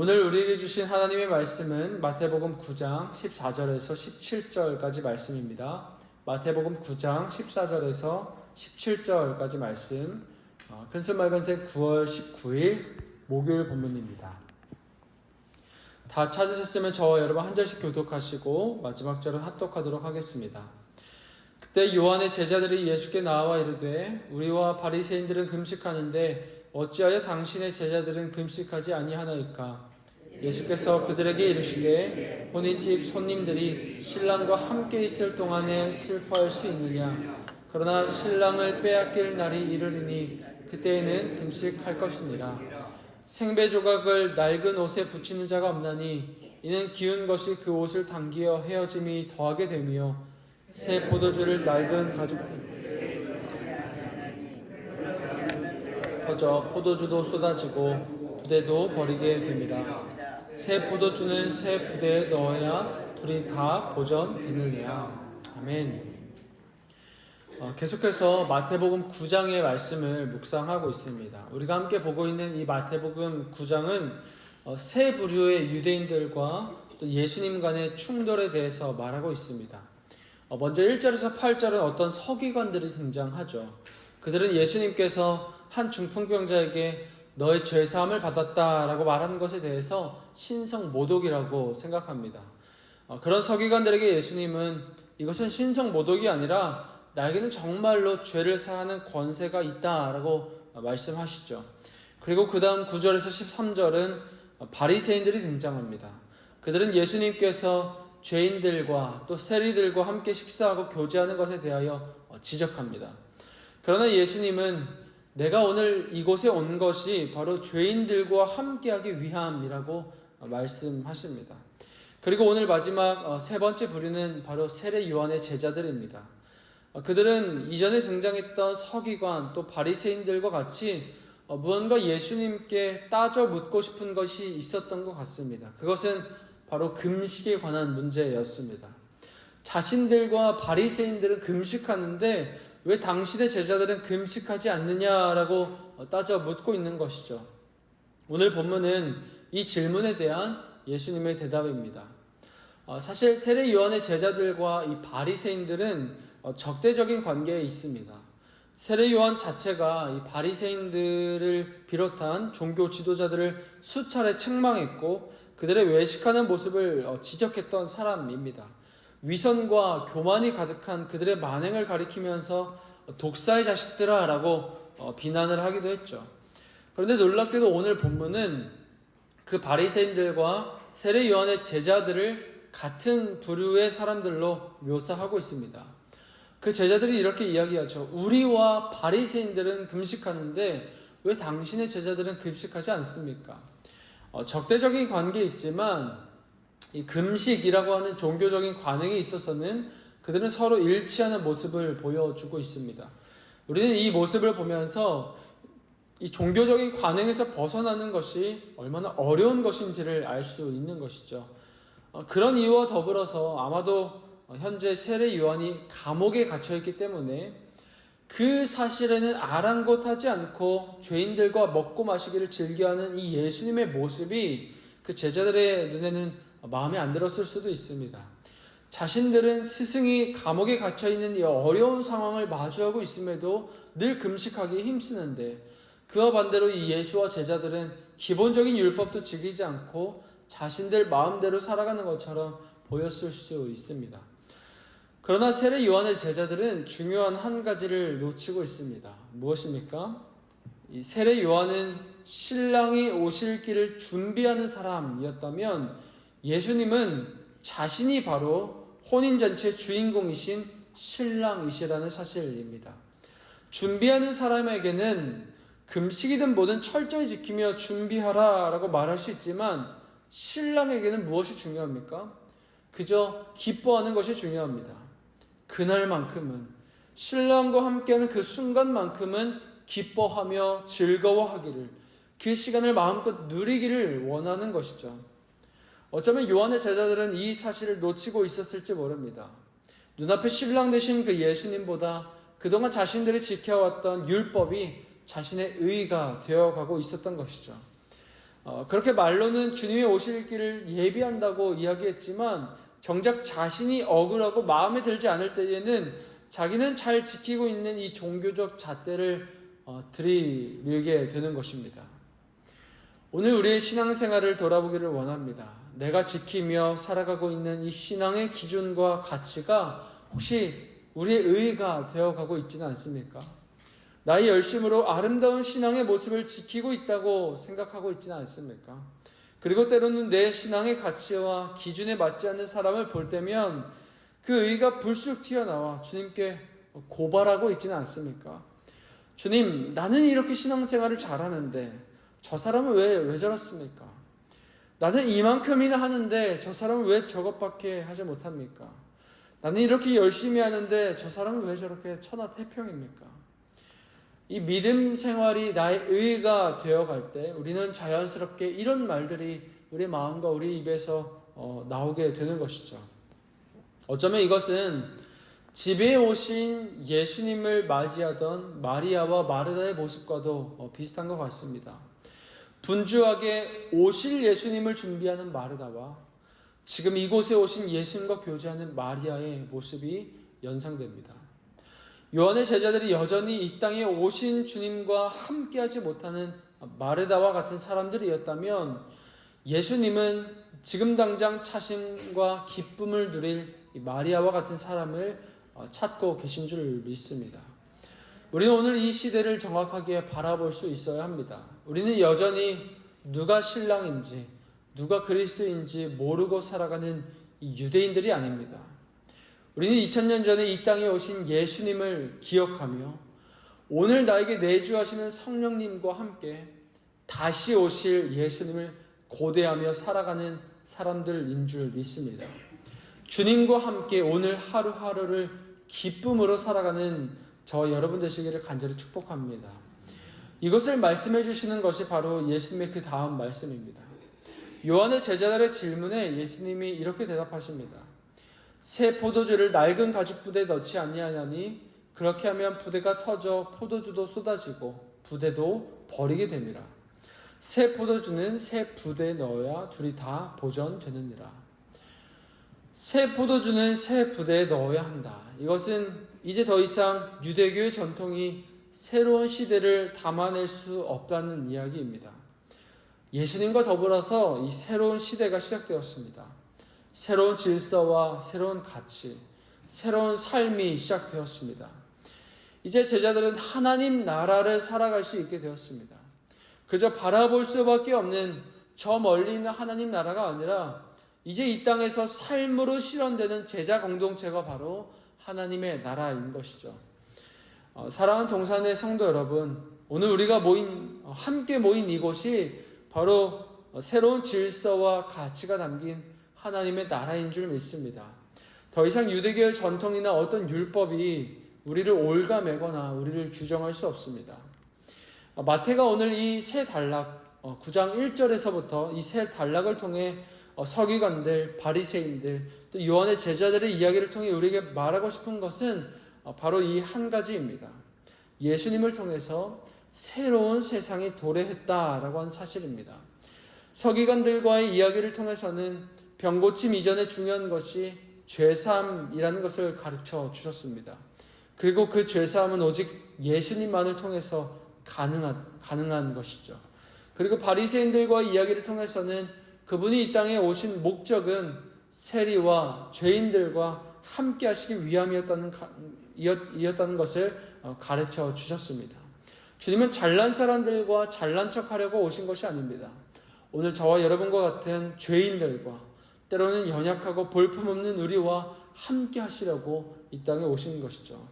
오늘 우리에게 주신 하나님의 말씀은 마태복음 9장 14절에서 17절까지 말씀입니다. 마태복음 9장 14절에서 17절까지 말씀, 큰슬말간색 9월 19일 목요일 본문입니다. 다 찾으셨으면 저와 여러분 한 절씩 교독하시고 마지막 절은 합독하도록 하겠습니다. 그때 요한의 제자들이 예수께 나와 이르되 우리와 바리새인들은 금식하는데 어찌하여 당신의 제자들은 금식하지 아니하나이까? 예수께서 그들에게 이르시되 혼인집 손님들이 신랑과 함께 있을 동안에 슬퍼할 수 있느냐? 그러나 신랑을 빼앗길 날이 이르리니 그때에는 금식할 것이니라. 생배 조각을 낡은 옷에 붙이는 자가 없나니 이는 기운 것이 그 옷을 당기어 헤어짐이 더하게 되며 새 포도주를 낡은 가죽 터져 포도주도 쏟아지고 부대도 버리게 됩니다. 새 포도주는 새 부대에 넣어야 둘이 다 보전되느니라. 아멘. 계속해서 마태복음 9장의 말씀을 묵상하고 있습니다. 우리가 함께 보고 있는 이 마태복음 9장은 세 부류의 유대인들과 또 예수님 간의 충돌에 대해서 말하고 있습니다. 먼저 1절에서 8절은 어떤 서기관들이 등장하죠. 그들은 예수님께서 한 중풍병자에게 너의 죄사함을 받았다라고 말하는 것에 대해서 신성모독이라고 생각합니다. 그런 서기관들에게 예수님은 이것은 신성모독이 아니라 나에게는 정말로 죄를 사하는 권세가 있다라고 말씀하시죠. 그리고 그 다음 9절에서 13절은 바리새인들이 등장합니다. 그들은 예수님께서 죄인들과 또 세리들과 함께 식사하고 교제하는 것에 대하여 지적합니다. 그러나 예수님은 내가 오늘 이곳에 온 것이 바로 죄인들과 함께하기 위함이라고 말씀하십니다. 그리고 오늘 마지막 세 번째 부류는 바로 세례 요한의 제자들입니다. 그들은 이전에 등장했던 서기관 또 바리새인들과 같이 무언가 예수님께 따져 묻고 싶은 것이 있었던 것 같습니다. 그것은 바로 금식에 관한 문제였습니다. 자신들과 바리새인들은 금식하는데 왜 당신의 제자들은 금식하지 않느냐라고 따져 묻고 있는 것이죠. 오늘 본문은 이 질문에 대한 예수님의 대답입니다. 사실 세례 요한의 제자들과 이 바리새인들은 적대적인 관계에 있습니다. 세례 요한 자체가 이 바리새인들을 비롯한 종교 지도자들을 수차례 책망했고 그들의 외식하는 모습을 지적했던 사람입니다. 위선과 교만이 가득한 그들의 만행을 가리키면서 독사의 자식들아 라고 비난을 하기도 했죠. 그런데 놀랍게도 오늘 본문은 그 바리새인들과 세례 요한의 제자들을 같은 부류의 사람들로 묘사하고 있습니다. 그 제자들이 이렇게 이야기하죠. 우리와 바리새인들은 금식하는데 왜 당신의 제자들은 금식하지 않습니까? 적대적인 관계에 있지만 이 금식이라고 하는 종교적인 관행에 있어서는 그들은 서로 일치하는 모습을 보여주고 있습니다. 우리는 이 모습을 보면서 이 종교적인 관행에서 벗어나는 것이 얼마나 어려운 것인지를 알 수 있는 것이죠. 그런 이유와 더불어서 아마도 현재 세례 요한이 감옥에 갇혀있기 때문에 그 사실에는 아랑곳하지 않고 죄인들과 먹고 마시기를 즐겨하는 이 예수님의 모습이 그 제자들의 눈에는 마음에 안 들었을 수도 있습니다. 자신들은 스승이 감옥에 갇혀있는 이 어려운 상황을 마주하고 있음에도 늘 금식하기에 힘쓰는데 그와 반대로 이 예수와 제자들은 기본적인 율법도 지키지 않고 자신들 마음대로 살아가는 것처럼 보였을 수 있습니다. 그러나 세례 요한의 제자들은 중요한 한 가지를 놓치고 있습니다. 무엇입니까? 이 세례 요한은 신랑이 오실 길을 준비하는 사람이었다면 예수님은 자신이 바로 혼인잔치의 주인공이신 신랑이시라는 사실입니다. 준비하는 사람에게는 금식이든 뭐든 철저히 지키며 준비하라 라고 말할 수 있지만 신랑에게는 무엇이 중요합니까? 그저 기뻐하는 것이 중요합니다. 그날만큼은 신랑과 함께하는 그 순간만큼은 기뻐하며 즐거워하기를 그 시간을 마음껏 누리기를 원하는 것이죠. 어쩌면 요한의 제자들은 이 사실을 놓치고 있었을지 모릅니다. 눈앞에 신랑 되신 그 예수님보다 그동안 자신들이 지켜왔던 율법이 자신의 의가 되어가고 있었던 것이죠. 그렇게 말로는 주님의 오실 길을 예비한다고 이야기했지만 정작 자신이 억울하고 마음에 들지 않을 때에는 자기는 잘 지키고 있는 이 종교적 잣대를 들이밀게 되는 것입니다. 오늘 우리의 신앙생활을 돌아보기를 원합니다. 내가 지키며 살아가고 있는 이 신앙의 기준과 가치가 혹시 우리의 의의가 되어가고 있지는 않습니까? 나의 열심으로 아름다운 신앙의 모습을 지키고 있다고 생각하고 있지는 않습니까? 그리고 때로는 내 신앙의 가치와 기준에 맞지 않는 사람을 볼 때면 그 의의가 불쑥 튀어나와 주님께 고발하고 있지는 않습니까? 주님, 나는 이렇게 신앙생활을 잘하는데 저 사람은 왜 저렇습니까? 나는 이만큼이나 하는데 저 사람은 왜 저것밖에 하지 못합니까? 나는 이렇게 열심히 하는데 저 사람은 왜 저렇게 천하태평입니까? 이 믿음 생활이 나의 의의가 되어갈 때 우리는 자연스럽게 이런 말들이 우리 마음과 우리 입에서 나오게 되는 것이죠. 어쩌면 이것은 집에 오신 예수님을 맞이하던 마리아와 마르다의 모습과도 비슷한 것 같습니다. 분주하게 오실 예수님을 준비하는 마르다와 지금 이곳에 오신 예수님과 교제하는 마리아의 모습이 연상됩니다. 요한의 제자들이 여전히 이 땅에 오신 주님과 함께하지 못하는 마르다와 같은 사람들이었다면 예수님은 지금 당장 차심과 기쁨을 누릴 마리아와 같은 사람을 찾고 계신 줄 믿습니다. 우리는 오늘 이 시대를 정확하게 바라볼 수 있어야 합니다. 우리는 여전히 누가 신랑인지 누가 그리스도인지 모르고 살아가는 이 유대인들이 아닙니다. 우리는 2000년 전에 이 땅에 오신 예수님을 기억하며 오늘 나에게 내주하시는 성령님과 함께 다시 오실 예수님을 고대하며 살아가는 사람들인 줄 믿습니다. 주님과 함께 오늘 하루하루를 기쁨으로 살아가는 저 여러분 되시기를 간절히 축복합니다. 이것을 말씀해 주시는 것이 바로 예수님의 그 다음 말씀입니다. 요한의 제자들의 질문에 예수님이 이렇게 대답하십니다. 새 포도주를 낡은 가죽 부대에 넣지 아니하냐니 그렇게 하면 부대가 터져 포도주도 쏟아지고 부대도 버리게 됨이라. 새 포도주는 새 부대에 넣어야 둘이 다 보존되느니라. 새 포도주는 새 부대에 넣어야 한다. 이것은 이제 더 이상 유대교의 전통이 새로운 시대를 담아낼 수 없다는 이야기입니다. 예수님과 더불어서 이 새로운 시대가 시작되었습니다. 새로운 질서와 새로운 가치, 새로운 삶이 시작되었습니다. 이제 제자들은 하나님 나라를 살아갈 수 있게 되었습니다. 그저 바라볼 수밖에 없는 저 멀리 있는 하나님 나라가 아니라 이제 이 땅에서 삶으로 실현되는 제자 공동체가 바로 하나님의 나라인 것이죠. 사랑하는 동산의 성도 여러분, 오늘 우리가 함께 모인 이곳이 바로 새로운 질서와 가치가 담긴 하나님의 나라인 줄 믿습니다. 더 이상 유대교의 전통이나 어떤 율법이 우리를 올가매거나 우리를 규정할 수 없습니다. 마태가 오늘 이 세 단락, 9장 1절에서부터 이 세 단락을 통해 서기관들, 바리새인들, 또 요한의 제자들의 이야기를 통해 우리에게 말하고 싶은 것은 바로 이 한 가지입니다. 예수님을 통해서 새로운 세상이 도래했다라고 하는 사실입니다. 서기관들과의 이야기를 통해서는 병고침 이전에 중요한 것이 죄사함이라는 것을 가르쳐 주셨습니다. 그리고 그 죄사함은 오직 예수님만을 통해서 가능한 것이죠. 그리고 바리새인들과의 이야기를 통해서는 그분이 이 땅에 오신 목적은 세리와 죄인들과 함께 하시기 위함이었다는 것을 가르쳐 주셨습니다. 주님은 잘난 사람들과 잘난 척 하려고 오신 것이 아닙니다. 오늘 저와 여러분과 같은 죄인들과 때로는 연약하고 볼품없는 우리와 함께 하시려고 이 땅에 오신 것이죠.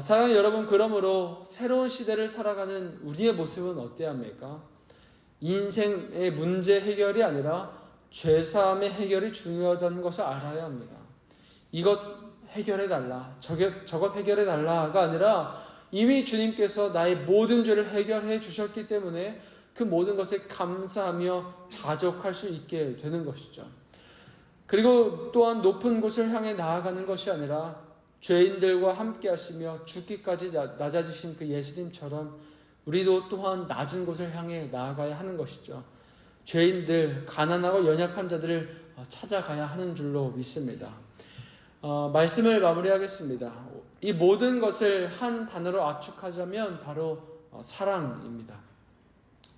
사랑하는 여러분, 그러므로 새로운 시대를 살아가는 우리의 모습은 어때야 합니까? 인생의 문제 해결이 아니라 죄사함의 해결이 중요하다는 것을 알아야 합니다. 이것 해결해달라, 저것 해결해달라가 아니라 이미 주님께서 나의 모든 죄를 해결해 주셨기 때문에 그 모든 것에 감사하며 자족할 수 있게 되는 것이죠. 그리고 또한 높은 곳을 향해 나아가는 것이 아니라 죄인들과 함께 하시며 죽기까지 낮아지신 그 예수님처럼 우리도 또한 낮은 곳을 향해 나아가야 하는 것이죠. 죄인들, 가난하고 연약한 자들을 찾아가야 하는 줄로 믿습니다. 말씀을 마무리하겠습니다. 이 모든 것을 한 단어로 압축하자면 바로 사랑입니다.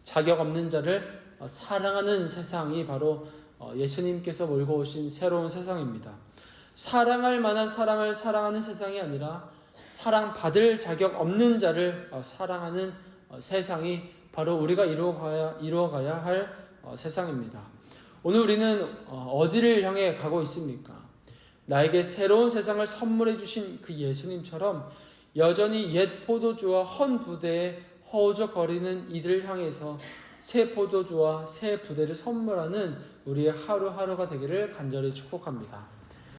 자격 없는 자를 사랑하는 세상이 바로 예수님께서 몰고 오신 새로운 세상입니다. 사랑할 만한 사람을 사랑하는 세상이 아니라 사랑받을 자격 없는 자를 사랑하는 세상이 바로 우리가 이루어가야 할 세상입니다. 오늘 우리는 어디를 향해 가고 있습니까? 나에게 새로운 세상을 선물해 주신 그 예수님처럼 여전히 옛 포도주와 헌 부대에 허우적거리는 이들을 향해서 새 포도주와 새 부대를 선물하는 우리의 하루하루가 되기를 간절히 축복합니다.